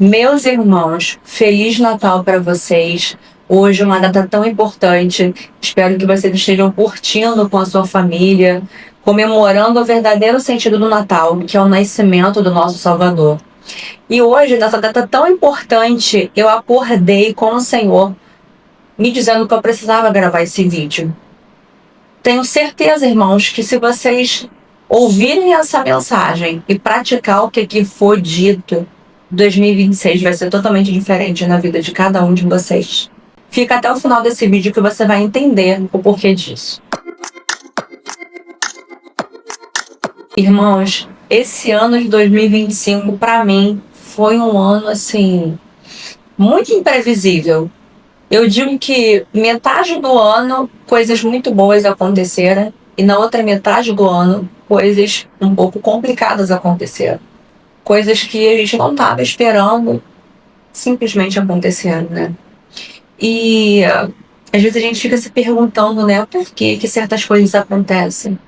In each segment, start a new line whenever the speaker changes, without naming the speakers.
Meus irmãos, Feliz Natal para vocês. Hoje é uma data tão importante. Espero que vocês estejam curtindo com a sua família, comemorando o verdadeiro sentido do Natal, que é o nascimento do nosso Salvador. E hoje, nessa data tão importante, eu acordei com o Senhor me dizendo que eu precisava gravar esse vídeo. Tenho certeza, irmãos, que se vocês ouvirem essa mensagem e praticar o que aqui foi dito, 2026 vai ser totalmente diferente na vida de cada um de vocês. Fica até o final desse vídeo que você vai entender o porquê disso. Irmãos, esse ano de 2025 para mim foi um ano assim muito imprevisível. Eu digo que metade do ano coisas muito boas aconteceram e na outra metade do ano coisas um pouco complicadas aconteceram. Coisas que a gente não estava esperando simplesmente aconteceram, né? E às vezes a gente fica se perguntando, né, por que certas coisas acontecem?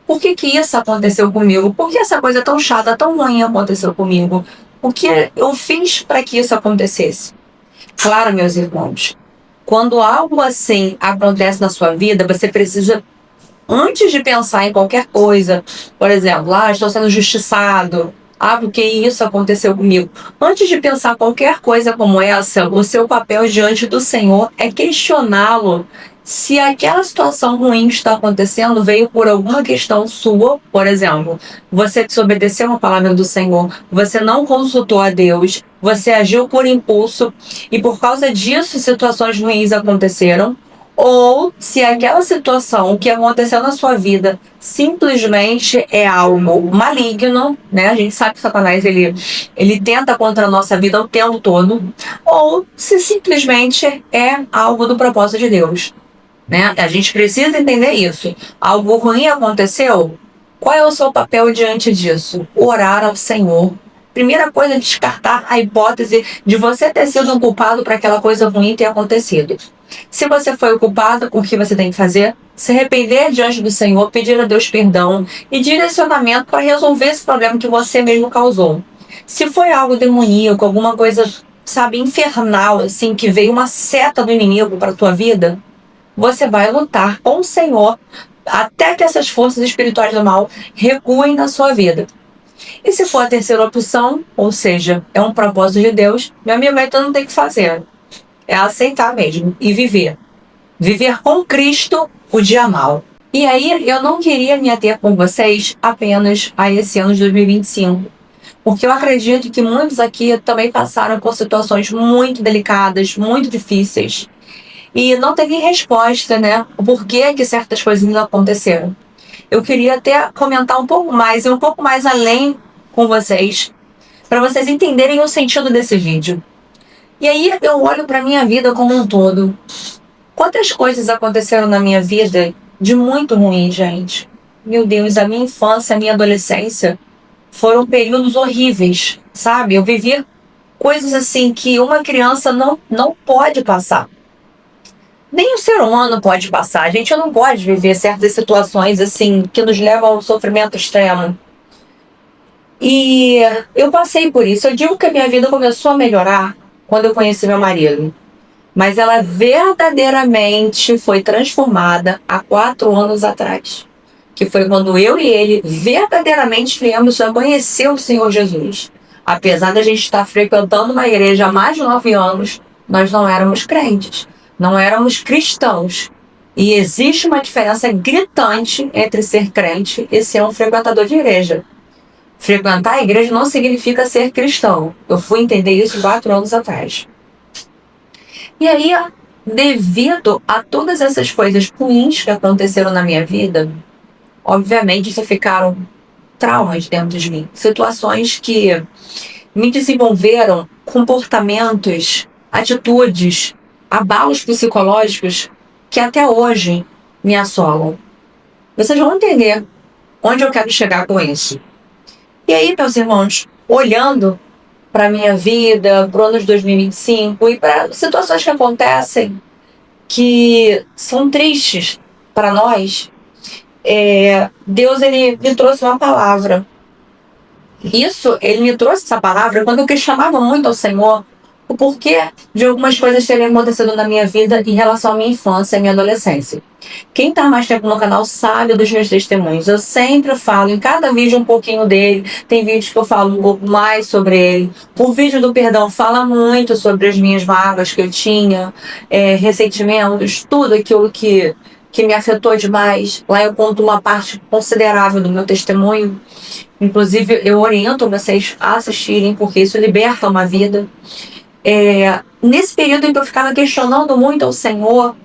Por que isso aconteceu comigo? Por que essa coisa tão chata, tão ruim aconteceu comigo? O que eu fiz para que isso acontecesse? Claro, meus irmãos, quando algo assim acontece na sua vida, você precisa, antes de pensar em qualquer coisa, por exemplo, estou sendo injustiçado, porque isso aconteceu comigo. Antes de pensar qualquer coisa como essa, o seu papel diante do Senhor é questioná-lo se aquela situação ruim que está acontecendo veio por alguma questão sua. Por exemplo, você desobedeceu a palavra do Senhor, você não consultou a Deus, você agiu por impulso e por causa disso situações ruins aconteceram. Ou se aquela situação que aconteceu na sua vida simplesmente é algo maligno, né? A gente sabe que Satanás ele tenta contra a nossa vida o tempo todo. Ou se simplesmente é algo do propósito de Deus, né? A gente precisa entender isso. Algo ruim aconteceu? Qual é o seu papel diante disso? Orar ao Senhor. Primeira coisa, descartar a hipótese de você ter sido um culpado para aquela coisa ruim ter acontecido. Se você foi o culpado, o que você tem que fazer? Se arrepender diante do Senhor, pedir a Deus perdão e direcionamento para resolver esse problema que você mesmo causou. Se foi algo demoníaco, alguma coisa, sabe, infernal, assim, que veio uma seta do inimigo para a tua vida, você vai lutar com o Senhor até que essas forças espirituais do mal recuem na sua vida. E se for a terceira opção, ou seja, é um propósito de Deus, meu amigo, então não tem o que fazer. É aceitar mesmo e viver. Viver com Cristo o dia mal. E aí, eu não queria me ater com vocês apenas a esse ano de 2025. Porque eu acredito que muitos aqui também passaram por situações muito delicadas, muito difíceis. E não teve resposta, né? O porquê que certas coisas não aconteceram. Eu queria até comentar um pouco mais e um pouco mais além com vocês, para vocês entenderem o sentido desse vídeo. E aí eu olho para minha vida como um todo. Quantas coisas aconteceram na minha vida de muito ruim, gente. Meu Deus, a minha infância, a minha adolescência foram períodos horríveis, sabe? Eu vivi coisas assim que uma criança não pode passar. Nem o ser humano pode passar. A gente não pode viver certas situações assim que nos levam ao sofrimento extremo. E eu passei por isso. Eu digo que a minha vida começou a melhorar quando eu conheci meu marido. Mas ela verdadeiramente foi transformada há 4 anos atrás. Que foi quando eu e ele verdadeiramente viemos a conhecer o Senhor Jesus. Apesar da gente estar frequentando uma igreja há mais de 9 anos, nós não éramos crentes, não éramos cristãos. E existe uma diferença gritante entre ser crente e ser um frequentador de igreja. Frequentar a igreja não significa ser cristão. Eu fui entender isso 4 anos atrás. E aí, devido a todas essas coisas ruins que aconteceram na minha vida, obviamente isso ficaram traumas dentro de mim. Situações que me desenvolveram comportamentos, atitudes, abalos psicológicos que até hoje me assolam. Vocês vão entender onde eu quero chegar com isso. E aí, meus irmãos, olhando para a minha vida, para o ano de 2025 e para situações que acontecem que são tristes para nós, Deus ele me trouxe uma palavra. Isso, ele me trouxe essa palavra quando eu questionava muito ao Senhor o porquê de algumas coisas terem acontecido na minha vida em relação à minha infância e minha adolescência. Quem está mais tempo no canal sabe dos meus testemunhos. Eu sempre falo em cada vídeo um pouquinho dele. Tem vídeos que eu falo um pouco mais sobre ele. O vídeo do perdão fala muito sobre as minhas vagas que eu tinha, ressentimentos, tudo aquilo que me afetou demais. Lá eu conto uma parte considerável do meu testemunho. Inclusive, eu oriento vocês a assistirem, porque isso liberta uma vida. Nesse período em que eu ficava questionando muito ao Senhor,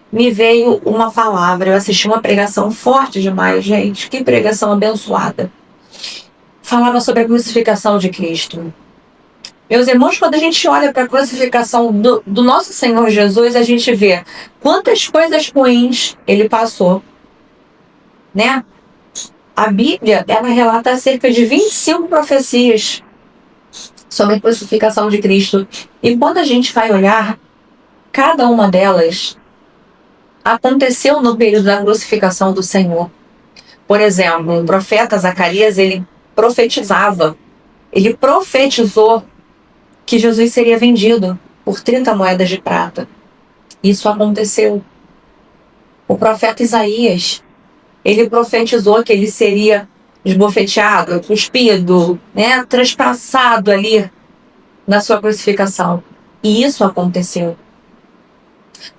me veio uma palavra. Eu assisti uma pregação forte demais, gente. Que pregação abençoada. Falava sobre a crucificação de Cristo. Meus irmãos, quando a gente olha para a crucificação do nosso Senhor Jesus, a gente vê quantas coisas ruins ele passou, né? A Bíblia, ela relata cerca de 25 profecias sobre a crucificação de Cristo. E quando a gente vai olhar, cada uma delas aconteceu no período da crucificação do Senhor. Por exemplo, o profeta Zacarias, ele profetizou que Jesus seria vendido por 30 moedas de prata. Isso aconteceu. O profeta Isaías, ele profetizou que ele seria esbofeteado, cuspido, né, transpassado ali na sua crucificação. E isso aconteceu.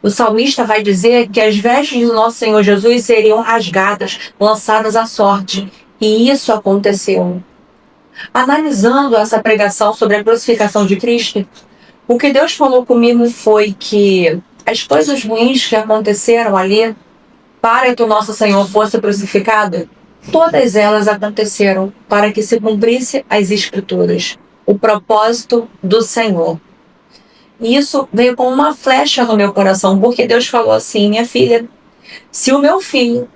O salmista vai dizer que as vestes do nosso Senhor Jesus seriam rasgadas, lançadas à sorte. E isso aconteceu. Analisando essa pregação sobre a crucificação de Cristo, o que Deus falou comigo foi que as coisas ruins que aconteceram ali para que o nosso Senhor fosse crucificado, todas elas aconteceram para que se cumprisse as Escrituras, o propósito do Senhor. E isso veio com uma flecha no meu coração, porque Deus falou assim: minha filha, se o meu filho,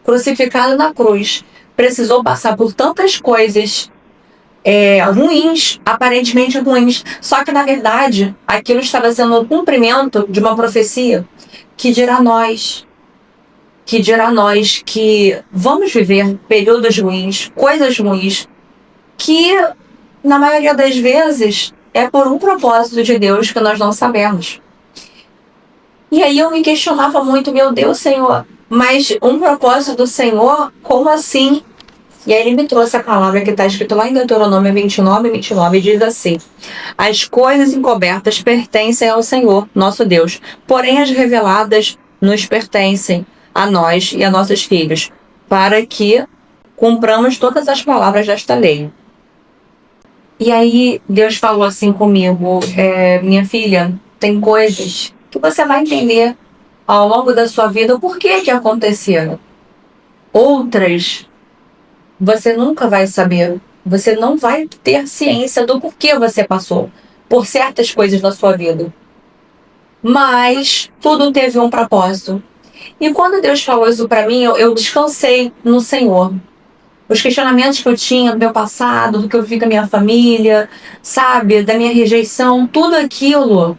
crucificado na cruz, precisou passar por tantas coisas ruins, aparentemente ruins, só que na verdade aquilo estava sendo um cumprimento de uma profecia que dirá nós que vamos viver períodos ruins, coisas ruins, que na maioria das vezes é por um propósito de Deus que nós não sabemos. E aí eu me questionava muito: meu Deus, Senhor, mas um propósito do Senhor, como assim? E aí ele me trouxe a palavra que está escrito lá em Deuteronômio 29, diz assim: as coisas encobertas pertencem ao Senhor, nosso Deus, porém as reveladas nos pertencem a nós e a nossos filhos, para que cumpramos todas as palavras desta lei. E aí Deus falou assim comigo: minha filha, tem coisas que você vai entender ao longo da sua vida o porquê que aconteceram. Outras você nunca vai saber. Você não vai ter ciência do porquê você passou por certas coisas na sua vida. Mas tudo teve um propósito. E quando Deus falou isso para mim, eu descansei no Senhor. Os questionamentos que eu tinha do meu passado, do que eu vi com a minha família, sabe, da minha rejeição, tudo aquilo,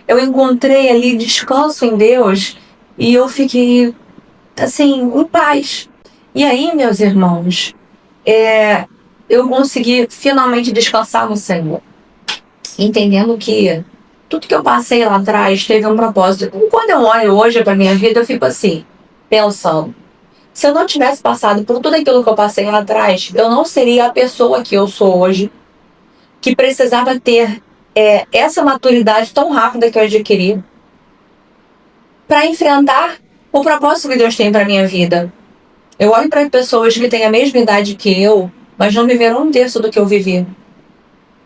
eu encontrei ali descanso em Deus e eu fiquei, assim, em paz. E aí, meus irmãos, eu consegui finalmente descansar no Senhor, entendendo que tudo que eu passei lá atrás teve um propósito. E quando eu olho hoje para minha vida, eu fico assim, pensando: se eu não tivesse passado por tudo aquilo que eu passei lá atrás, eu não seria a pessoa que eu sou hoje, que precisava ter essa maturidade tão rápida que eu adquiri para enfrentar o propósito que Deus tem para minha vida. Eu olho para pessoas que têm a mesma idade que eu, mas não viveram um terço do que eu vivi.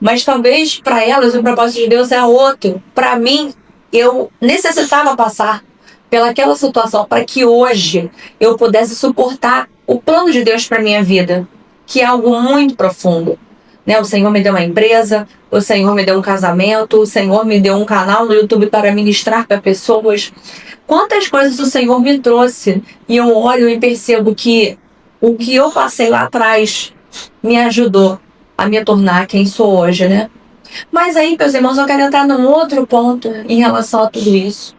Mas talvez para elas o propósito de Deus é outro. Para mim, eu necessitava passar pelaquela situação para que hoje eu pudesse suportar o plano de Deus para minha vida, que é algo muito profundo. Né? O Senhor me deu uma empresa, o Senhor me deu um casamento, o Senhor me deu um canal no YouTube para ministrar para pessoas. Quantas coisas o Senhor me trouxe, e eu olho e percebo que o que eu passei lá atrás me ajudou a me tornar quem sou hoje, né? Mas aí, meus irmãos, eu quero entrar num outro ponto em relação a tudo isso,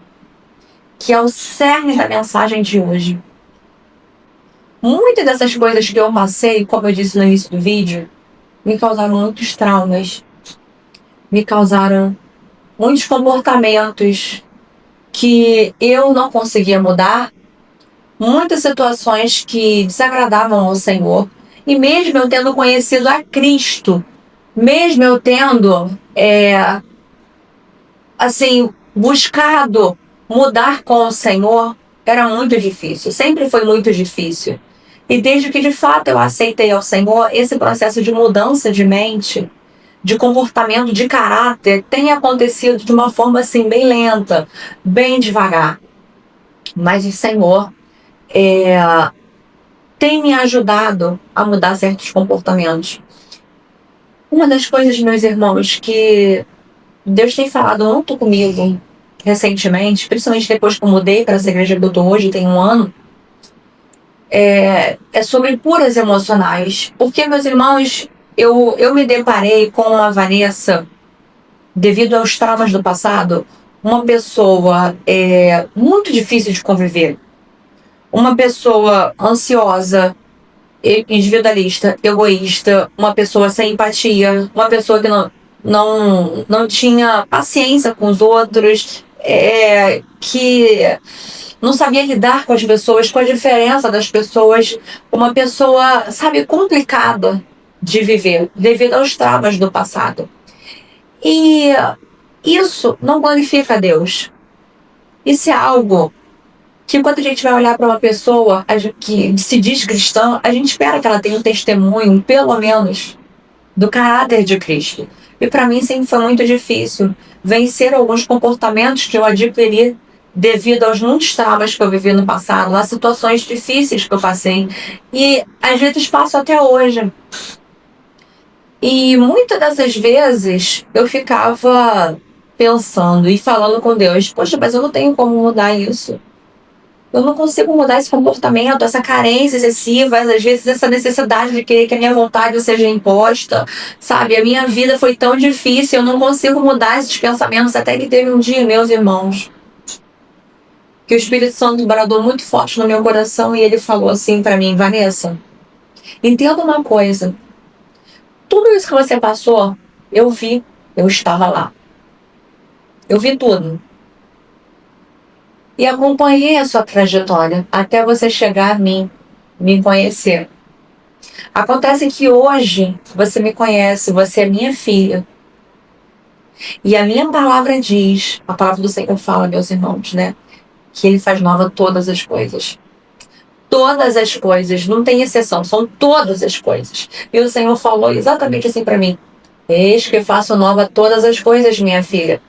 que é o cerne da mensagem de hoje. Muitas dessas coisas que eu passei, como eu disse no início do vídeo, me causaram muitos traumas, me causaram muitos comportamentos que eu não conseguia mudar, muitas situações que desagradavam ao Senhor. E mesmo eu tendo conhecido a Cristo, mesmo eu tendo, buscado mudar com o Senhor, era muito difícil, sempre foi muito difícil. E desde que de fato eu aceitei ao Senhor, esse processo de mudança de mente, de comportamento, de caráter, tem acontecido de uma forma assim bem lenta, bem devagar. Mas o Senhor tem me ajudado a mudar certos comportamentos. Uma das coisas, meus irmãos, que Deus tem falado muito comigo recentemente, principalmente depois que eu mudei para essa igreja que eu estou hoje, tem um ano, é sobre curas emocionais. Porque, meus irmãos, eu me deparei com a Vanessa, devido aos traumas do passado, uma pessoa muito difícil de conviver. Uma pessoa ansiosa, individualista, egoísta, uma pessoa sem empatia, uma pessoa que não tinha paciência com os outros, que não sabia lidar com as pessoas, com a diferença das pessoas, uma pessoa, sabe, complicada de viver, devido aos traumas do passado. E isso não glorifica a Deus. Isso é algo que quando a gente vai olhar para uma pessoa que se diz cristã, a gente espera que ela tenha um testemunho, pelo menos, do caráter de Cristo. E para mim sempre foi muito difícil vencer alguns comportamentos que eu adquiri devido aos muitos traumas que eu vivi no passado, as situações difíceis que eu passei. E às vezes passo até hoje. E muitas dessas vezes eu ficava pensando e falando com Deus, poxa, mas eu não tenho como mudar isso. Eu não consigo mudar esse comportamento, essa carência excessiva, às vezes essa necessidade de querer que a minha vontade seja imposta, sabe? A minha vida foi tão difícil, eu não consigo mudar esses pensamentos, até que teve um dia, meus irmãos, que o Espírito Santo bradou muito forte no meu coração e ele falou assim para mim, Vanessa, entenda uma coisa, tudo isso que você passou, eu vi, eu estava lá. Eu vi tudo. E acompanhei a sua trajetória até você chegar a mim, me conhecer. Acontece que hoje você me conhece, você é minha filha. E a minha palavra diz, a palavra do Senhor fala, meus irmãos, né? Que Ele faz nova todas as coisas. Todas as coisas, não tem exceção, são todas as coisas. E o Senhor falou exatamente assim para mim: eis que faço nova todas as coisas, minha filha.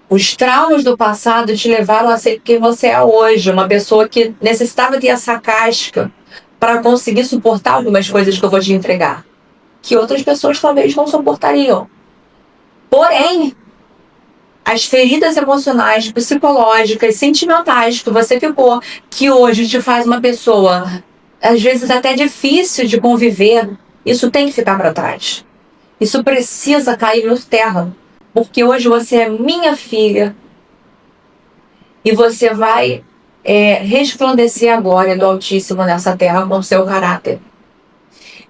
Os traumas do passado te levaram a ser quem você é hoje, uma pessoa que necessitava ter essa casca para conseguir suportar algumas coisas que eu vou te entregar, que outras pessoas talvez não suportariam. Porém, as feridas emocionais, psicológicas, sentimentais que você ficou, que hoje te faz uma pessoa, às vezes até difícil de conviver, isso tem que ficar para trás. Isso precisa cair por terra. Porque hoje você é minha filha e você vai resplandecer a glória do Altíssimo nessa terra com o seu caráter.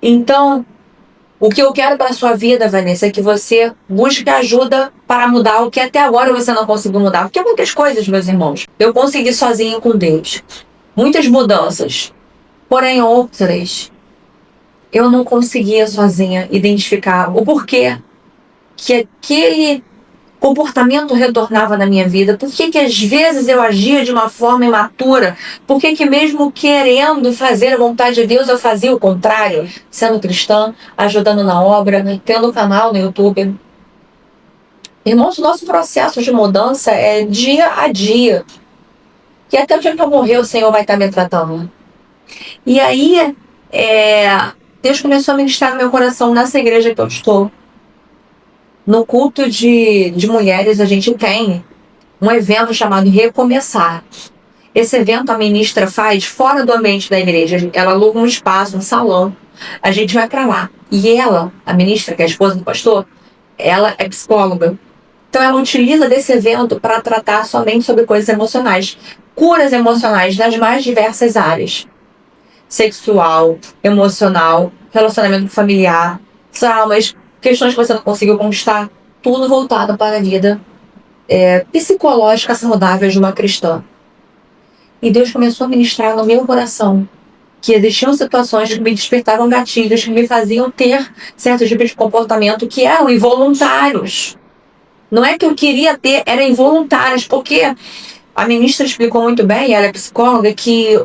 Então, o que eu quero para a sua vida, Vanessa, é que você busque ajuda para mudar o que até agora você não conseguiu mudar. Porque muitas coisas, meus irmãos, eu consegui sozinha com Deus. Muitas mudanças. Porém, outras, eu não conseguia sozinha identificar o porquê que aquele comportamento retornava na minha vida, por que às vezes eu agia de uma forma imatura, por que mesmo querendo fazer a vontade de Deus eu fazia o contrário, sendo cristã, ajudando na obra, tendo um canal no YouTube. Irmãos, o nosso processo de mudança é dia a dia, que até o dia que eu morrer o Senhor vai estar me tratando. E aí Deus começou a ministrar no meu coração nessa igreja que eu estou. No culto de mulheres, a gente tem um evento chamado Recomeçar. Esse evento a ministra faz fora do ambiente da igreja. Ela aluga um espaço, um salão. A gente vai para lá. E ela, a ministra, que é a esposa do pastor, ela é psicóloga. Então ela utiliza desse evento para tratar somente sobre coisas emocionais. Curas emocionais das mais diversas áreas. Sexual, emocional, relacionamento familiar, traumas, questões que você não conseguiu conquistar, tudo voltado para a vida psicológica saudável de uma cristã. E Deus começou a ministrar no meu coração que existiam situações que me despertavam gatilhos, que me faziam ter certos tipos de comportamento que eram involuntários. Não é que eu queria ter, eram involuntários, porque a ministra explicou muito bem, ela é psicóloga, que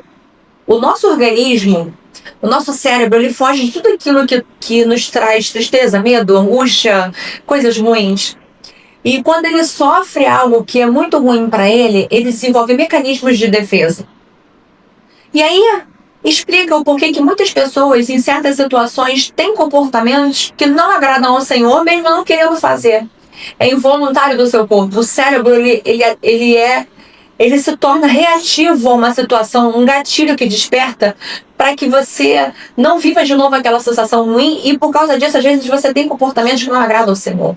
o nosso organismo, o nosso cérebro, ele foge de tudo aquilo que nos traz tristeza, medo, angústia, coisas ruins. E quando ele sofre algo que é muito ruim para ele, ele desenvolve mecanismos de defesa. E aí explica o porquê que muitas pessoas, em certas situações, têm comportamentos que não agradam ao Senhor, mesmo não querendo fazer. É involuntário do seu corpo. O cérebro, ele se torna reativo a uma situação, um gatilho que desperta para que você não viva de novo aquela sensação ruim, e por causa disso, às vezes, você tem comportamentos que não agradam ao Senhor.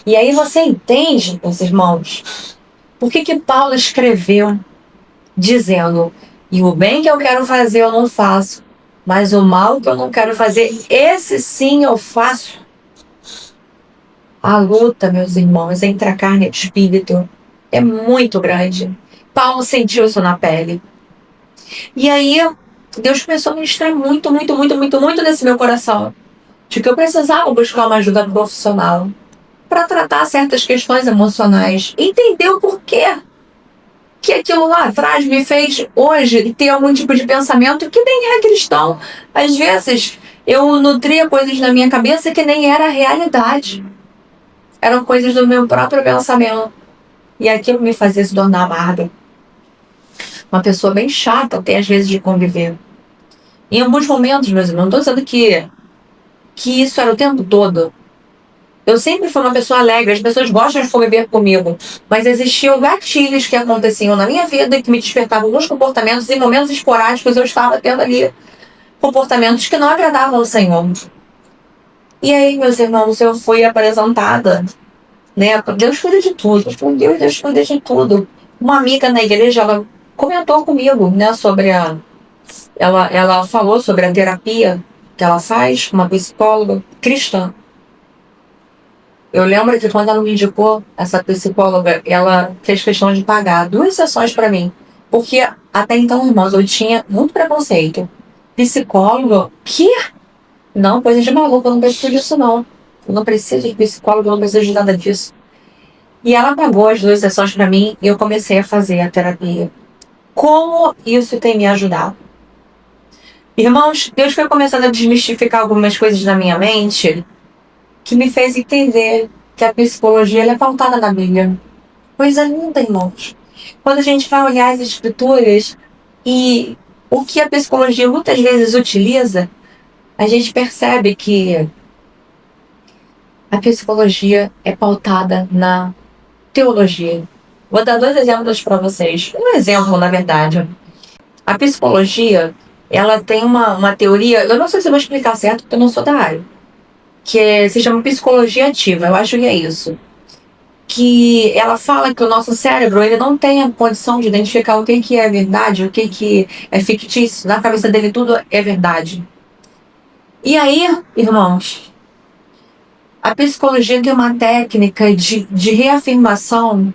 E aí você entende, meus irmãos, por que Paulo escreveu dizendo: e o bem que eu quero fazer eu não faço, mas o mal que eu não quero fazer, esse sim eu faço. A luta, meus irmãos, entre a carne e o espírito é muito grande. Paulo sentiu isso na pele. E aí, Deus começou a ministrar muito nesse meu coração, de que eu precisava buscar uma ajuda profissional para tratar certas questões emocionais. Entender o porquê que aquilo lá atrás me fez hoje ter algum tipo de pensamento que nem é cristão. Às vezes eu nutria coisas na minha cabeça que nem era a realidade. Eram coisas do meu próprio pensamento. E aquilo me fazia se tornar amarga. Uma pessoa bem chata até às vezes de conviver. Em alguns momentos, meus irmãos, não estou dizendo que isso era o tempo todo. Eu sempre fui uma pessoa alegre, as pessoas gostam de conviver comigo, mas existiam gatilhos que aconteciam na minha vida que me despertavam alguns comportamentos, e em momentos esporádicos eu estava tendo ali comportamentos que não agradavam ao Senhor. E aí, meus irmãos, eu fui apresentada, né? Deus cuida de tudo, Deus cuida de tudo. Uma amiga na igreja, ela comentou comigo, né, sobre ela falou sobre a terapia que ela faz, uma psicóloga cristã. Eu lembro que quando ela me indicou, essa psicóloga, ela fez questão de pagar 2 sessões para mim. Porque até então, irmãos, eu tinha muito preconceito. Psicólogo? Que? Não, coisa de maluco, eu não preciso disso não. Eu não preciso de psicólogo, eu não preciso de nada disso. E ela pagou as 2 sessões para mim e eu comecei a fazer a terapia. Como isso tem me ajudado? Irmãos, Deus foi começando a desmistificar algumas coisas na minha mente que me fez entender que a psicologia ela é pautada na Bíblia. Coisa linda, irmãos. Quando a gente vai olhar as escrituras e o que a psicologia muitas vezes utiliza, a gente percebe que a psicologia é pautada na teologia. Vou dar 2 exemplos para vocês. Um exemplo, na verdade. A psicologia, ela tem uma teoria, eu não sei se eu vou explicar certo, porque eu não sou da área, que se chama psicologia ativa, eu acho que é isso. Que ela fala que o nosso cérebro ele não tem a condição de identificar o que é verdade, o que é fictício. Na cabeça dele tudo é verdade. E aí, irmãos, a psicologia tem uma técnica de reafirmação,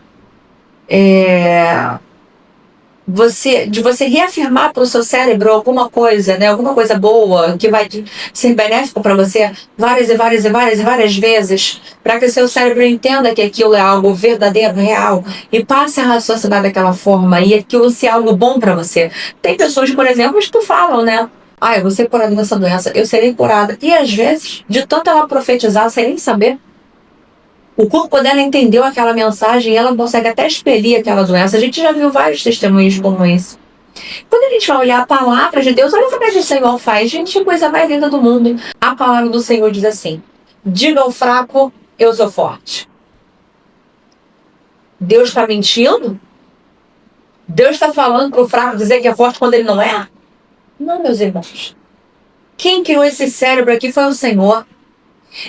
de você reafirmar para o seu cérebro alguma coisa, né, alguma coisa boa que vai ser benéfico para você várias vezes, para que o seu cérebro entenda que aquilo é algo verdadeiro, real, e passe a raciocinar daquela forma e aquilo ser algo bom para você. Tem pessoas, por exemplo, que falam, né? Ah, eu vou ser curada dessa doença, eu serei curada. E às vezes, de tanto ela profetizar sem nem saber, o corpo dela entendeu aquela mensagem e ela consegue até expelir aquela doença. A gente já viu vários testemunhos como esse. Quando a gente vai olhar a palavra de Deus, olha como o Senhor faz. Gente, que coisa mais linda do mundo. A palavra do Senhor diz assim: diga ao fraco, eu sou forte. Deus está mentindo? Deus está falando para o fraco dizer que é forte quando ele não é? Não, meus irmãos. Quem criou esse cérebro aqui foi o Senhor.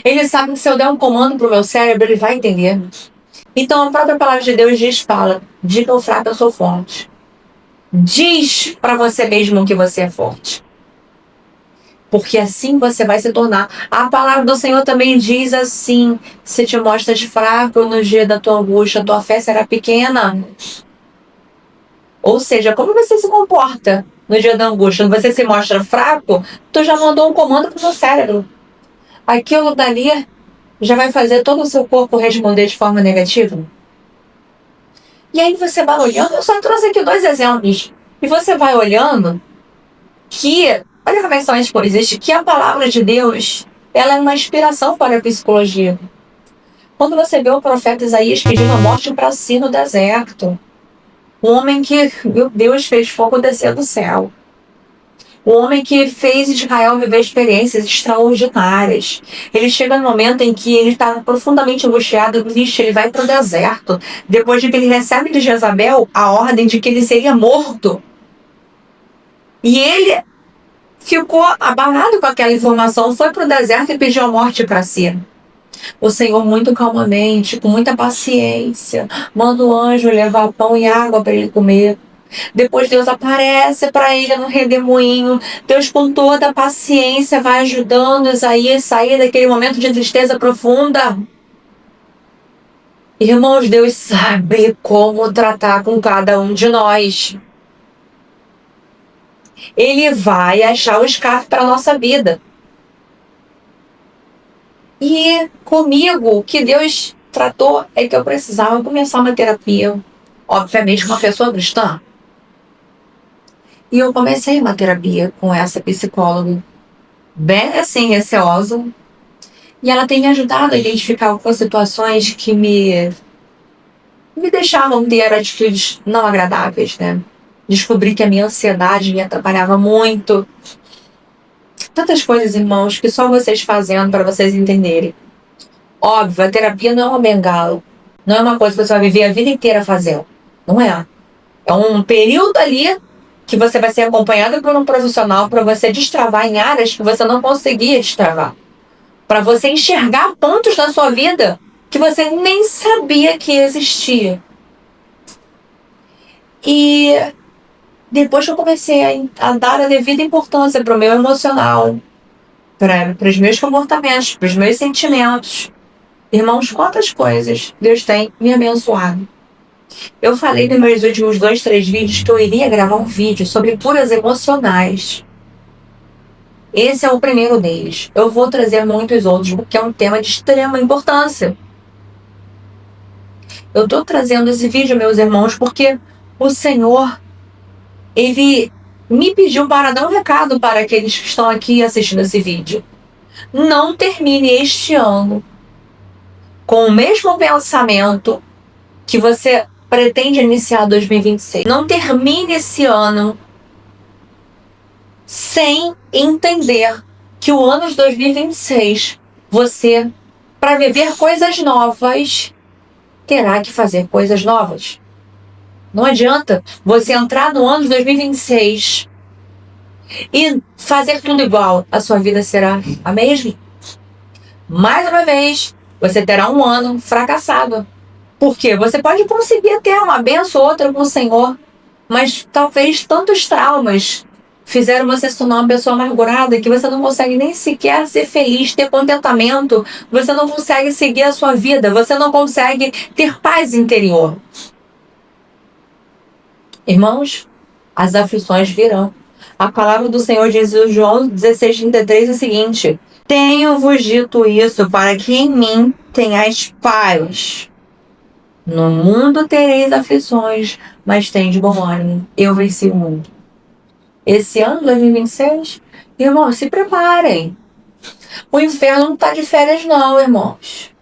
Ele sabe que se eu der um comando para o meu cérebro, ele vai entender. Então a própria palavra de Deus fala: diga ao fraco, eu sou forte. Diz para você mesmo que você é forte. porque assim você vai se tornar. A palavra do Senhor também diz assim: se te mostras fraco no dia da tua angústia, tua fé será pequena. Ou seja, como você se comporta no dia da angústia? Quando você se mostra fraco, tu já mandou um comando pro seu cérebro. Aquilo dali já vai fazer todo o seu corpo responder de forma negativa. E aí você vai olhando, eu só trouxe aqui 2 exemplos. E você vai olhando que, olha como é que são as coisas, que a palavra de Deus, ela é uma inspiração para a psicologia. Quando você vê o profeta Isaías pedindo a morte para si no deserto, o homem que, meu Deus, fez fogo descer do céu. O homem que fez Israel viver experiências extraordinárias. Ele chega no momento em que ele está profundamente angustiado, triste, ele vai para o deserto, depois de que ele recebe de Jezabel a ordem de que ele seria morto. E ele ficou abalado com aquela informação, foi para o deserto e pediu a morte para si. O Senhor, muito calmamente, com muita paciência, manda o anjo levar pão e água para ele comer. Depois Deus aparece para ele no redemoinho. Deus, com toda a paciência, vai ajudando Isaías a sair daquele momento de tristeza profunda. Irmãos, Deus sabe como tratar com cada um de nós. Ele vai achar o escape para a nossa vida. E comigo, o que Deus tratou é que eu precisava começar uma terapia. Obviamente, com uma pessoa cristã. E eu comecei uma terapia com essa psicóloga, bem assim, receosa. E ela tem me ajudado a identificar algumas situações que me deixavam ter atitudes não agradáveis, né? Descobri que a minha ansiedade me atrapalhava muito. Tantas coisas, irmãos, que só vocês fazendo para vocês entenderem. Óbvio, a terapia não é uma bengala. Não é uma coisa que você vai viver a vida inteira fazendo. Não é. É um período ali que você vai ser acompanhado por um profissional para você destravar em áreas que você não conseguia destravar. Para você enxergar pontos na sua vida que você nem sabia que existia. E depois que eu comecei a dar a devida importância para o meu emocional, para os meus comportamentos, para os meus sentimentos, irmãos, quantas coisas Deus tem me abençoado. Eu falei nos meus últimos 2, 3 vídeos que eu iria gravar um vídeo sobre curas emocionais. Esse é o primeiro deles. Eu vou trazer muitos outros, porque é um tema de extrema importância. Eu estou trazendo esse vídeo, meus irmãos, porque o Senhor, Ele me pediu para dar um recado para aqueles que estão aqui assistindo esse vídeo. Não termine este ano com o mesmo pensamento que você pretende iniciar 2026. Não termine esse ano sem entender que o ano de 2026, você, para viver coisas novas, terá que fazer coisas novas. Não adianta você entrar no ano de 2026 e fazer tudo igual. A sua vida será a mesma. Mais uma vez, você terá um ano fracassado. Por quê? Você pode conseguir ter uma benção ou outra com o Senhor, mas talvez tantos traumas fizeram você se tornar uma pessoa amargurada que você não consegue nem sequer ser feliz, ter contentamento, você não consegue seguir a sua vida, você não consegue ter paz interior. Irmãos, as aflições virão. A palavra do Senhor diz em João 16:33 o seguinte: tenho-vos dito isso para que em mim tenhais paz. No mundo tereis aflições, mas tende bom ânimo. Eu venci o mundo. Esse ano, 2026, irmãos, se preparem. O inferno não está de férias não, irmãos.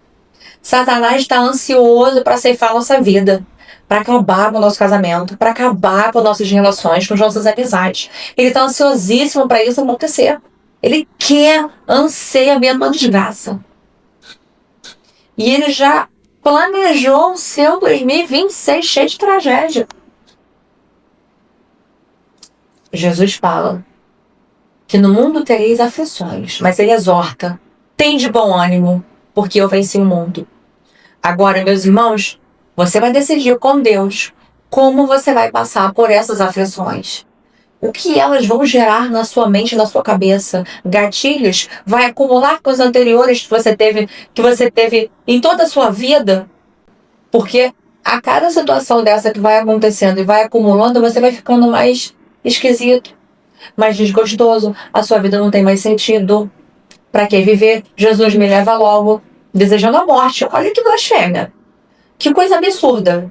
Satanás está ansioso para ceifar nossa vida, para acabar com o nosso casamento, para acabar com nossas relações, com as nossas amizades. Ele está ansiosíssimo para isso acontecer. Ele quer, anseia mesmo a desgraça. E ele já planejou o seu 2026 cheio de tragédia. Jesus fala que no mundo tereis aflições, mas ele exorta: tende bom ânimo, porque eu venci o mundo. Agora, meus irmãos, você vai decidir com Deus como você vai passar por essas aflições. o que elas vão gerar na sua mente, na sua cabeça. Gatilhos vai acumular com os anteriores que você teve em toda a sua vida, porque a cada situação dessa que vai acontecendo e vai acumulando, você vai ficando mais esquisito, mais desgostoso, a sua vida não tem mais sentido. Para que viver? Jesus me leva logo, desejando a morte. Olha que blasfêmia. Que coisa absurda.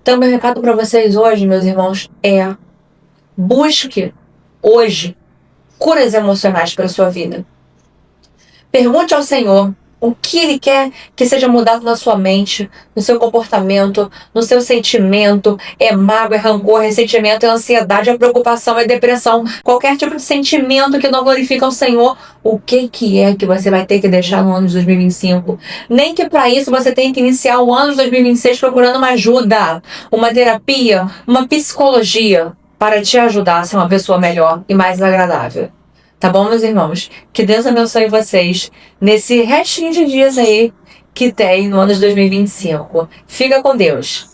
Então, meu recado para vocês hoje, meus irmãos, é: busque hoje curas emocionais para a sua vida. Pergunte ao Senhor o que Ele quer que seja mudado na sua mente, no seu comportamento, no seu sentimento. É mágoa, é rancor, é ressentimento, é ansiedade, é preocupação, é depressão. Qualquer tipo de sentimento que não glorifica o Senhor. O que é que você vai ter que deixar no ano de 2025? Nem que para isso você tenha que iniciar o ano de 2026 procurando uma ajuda, uma terapia, uma psicologia para te ajudar a ser uma pessoa melhor e mais agradável. Tá bom, meus irmãos? Que Deus abençoe vocês nesse restinho de dias aí que tem no ano de 2025. Fica com Deus.